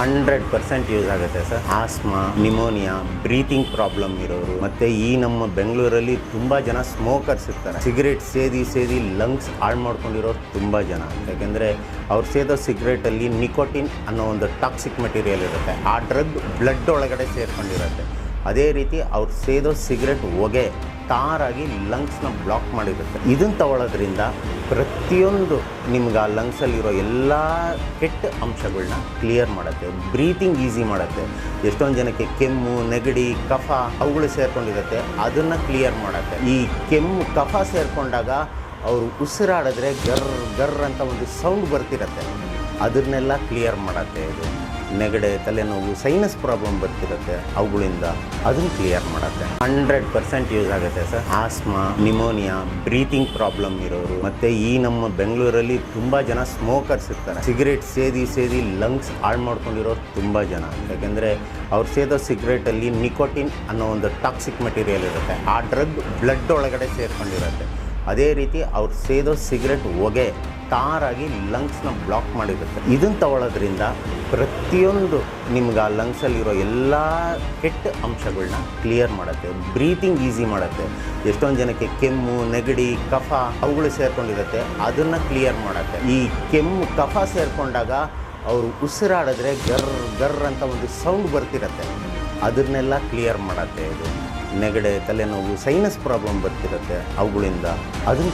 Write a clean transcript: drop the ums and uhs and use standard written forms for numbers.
100% use ಆಗುತ್ತೆ sir. Asthma, pneumonia, breathing problem ಇರೋರು, ಮತ್ತೆ ಈ ನಮ್ಮ ಬೆಂಗಳೂರಲ್ಲಿ ತುಂಬ ಜನ ಸ್ಮೋಕರ್ಸ್ ಇರ್ತಾರೆ. ಸಿಗರೇಟ್ ಸೇದಿ ಲಂಗ್ಸ್ ಹಾಳು ಮಾಡ್ಕೊಂಡಿರೋರು ತುಂಬ ಜನ. ಯಾಕೆಂದರೆ ಅವ್ರು ಸೇದೋ ಸಿಗರೇಟಲ್ಲಿ ನಿಕೋಟಿನ್ ಅನ್ನೋ ಒಂದು ಟಾಕ್ಸಿಕ್ ಮೆಟೀರಿಯಲ್ ಇರುತ್ತೆ. ಆ ಡ್ರಗ್ ಬ್ಲಡ್ ಒಳಗಡೆ ಸೇರ್ಕೊಂಡಿರುತ್ತೆ. ಅದೇ ರೀತಿ ಅವ್ರು ಸೇದೋ ಸಿಗರೇಟ್ ಹೊಗೆ ತಾರಾಗಿ ಲಂಗ್ಸ್ನ ಬ್ಲಾಕ್ ಮಾಡಿರುತ್ತೆ. ಇದನ್ನು ತಗೊಳ್ಳೋದ್ರಿಂದ ಪ್ರತಿಯೊಂದು ನಿಮ್ಗೆ ಆ ಲಂಗ್ಸಲ್ಲಿರೋ ಎಲ್ಲ ಕೆಟ್ಟ ಅಂಶಗಳನ್ನ ಕ್ಲಿಯರ್ ಮಾಡುತ್ತೆ. ಬ್ರೀತಿಂಗ್ ಈಸಿ ಮಾಡುತ್ತೆ. ಎಷ್ಟೊಂದು ಜನಕ್ಕೆ ಕೆಮ್ಮು, ನೆಗಡಿ, ಕಫ ಅವುಗಳು ಸೇರ್ಕೊಂಡಿರುತ್ತೆ, ಅದನ್ನು ಕ್ಲಿಯರ್ ಮಾಡುತ್ತೆ. ಈ ಕೆಮ್ಮು, ಕಫ ಸೇರಿಕೊಂಡಾಗ ಅವರು ಉಸಿರಾಡಿದ್ರೆ ಗರ್ ಅಂತ ಒಂದು ಸೌಂಡ್ ಬರ್ತಿರುತ್ತೆ, ಅದನ್ನೆಲ್ಲ ಕ್ಲಿಯರ್ ಮಾಡುತ್ತೆ. ಇದು ನೆಗಡೆ, ತಲೆನೋವು, ಸೈನಸ್ ಪ್ರಾಬ್ಲಮ್ ಬರ್ತಿರುತ್ತೆ, ಅವುಗಳಿಂದ ಅದನ್ನು ಕ್ಲಿಯರ್ ಮಾಡುತ್ತೆ. 100% ಯೂಸ್ ಆಗುತ್ತೆ sir. Asthma, pneumonia, breathing problem ಇರೋರು, ಮತ್ತು ಈ ನಮ್ಮ ಬೆಂಗಳೂರಲ್ಲಿ ತುಂಬ ಜನ ಸ್ಮೋಕರ್ಸ್ ಇರ್ತಾರೆ. ಸಿಗರೇಟ್ ಸೇದಿ ಲಂಗ್ಸ್ ಹಾಳು ಮಾಡ್ಕೊಂಡಿರೋರು ತುಂಬ ಜನ. ಯಾಕೆಂದರೆ ಅವ್ರು ಸೇದೋ ಸಿಗರೇಟಲ್ಲಿ ನಿಕೋಟಿನ್ ಅನ್ನೋ ಒಂದು ಟಾಕ್ಸಿಕ್ ಮೆಟೀರಿಯಲ್ ಇರುತ್ತೆ. ಆ ಡ್ರಗ್ ಬ್ಲಡ್ ಒಳಗಡೆ ಸೇರ್ಕೊಂಡಿರುತ್ತೆ. ಅದೇ ರೀತಿ ಅವ್ರು ಸೇದೋ ಸಿಗರೇಟ್ ಹೊಗೆ ತಾರಾಗಿ ಲಂಗ್ಸ್ನ ಬ್ಲಾಕ್ ಮಾಡಿರುತ್ತೆ. ಇದನ್ನು ತಗೊಳ್ಳೋದ್ರಿಂದ ಪ್ರತಿಯೊಂದು ನಿಮ್ಗೆ ಆ ಲಂಗ್ಸಲ್ಲಿರೋ ಎಲ್ಲ ಕೆಟ್ಟ ಅಂಶಗಳನ್ನ ಕ್ಲಿಯರ್ ಮಾಡುತ್ತೆ. ಬ್ರೀತಿಂಗ್ ಈಸಿ ಮಾಡುತ್ತೆ. ಎಷ್ಟೊಂದು ಜನಕ್ಕೆ ಕೆಮ್ಮು, ನೆಗಡಿ, ಕಫ ಅವುಗಳು ಸೇರ್ಕೊಂಡಿರುತ್ತೆ, ಅದನ್ನು ಕ್ಲಿಯರ್ ಮಾಡುತ್ತೆ. ಈ ಕೆಮ್ಮು, ಕಫ ಸೇರಿಕೊಂಡಾಗ ಅವರು ಉಸಿರಾಡಿದ್ರೆ ಗರ್ ಅಂತ ಒಂದು ಸೌಂಡ್ ಬರ್ತಿರುತ್ತೆ, ಅದನ್ನೆಲ್ಲ ಕ್ಲಿಯರ್ ಮಾಡುತ್ತೆ. ಇದು ನೆಗಡೆ, ತಲೆನೋವು, ಸೈನಸ್ ಪ್ರಾಬ್ಲಮ್ ಬರ್ತಿರುತ್ತೆ, ಅವುಗಳಿಂದ ಅದನ್ನು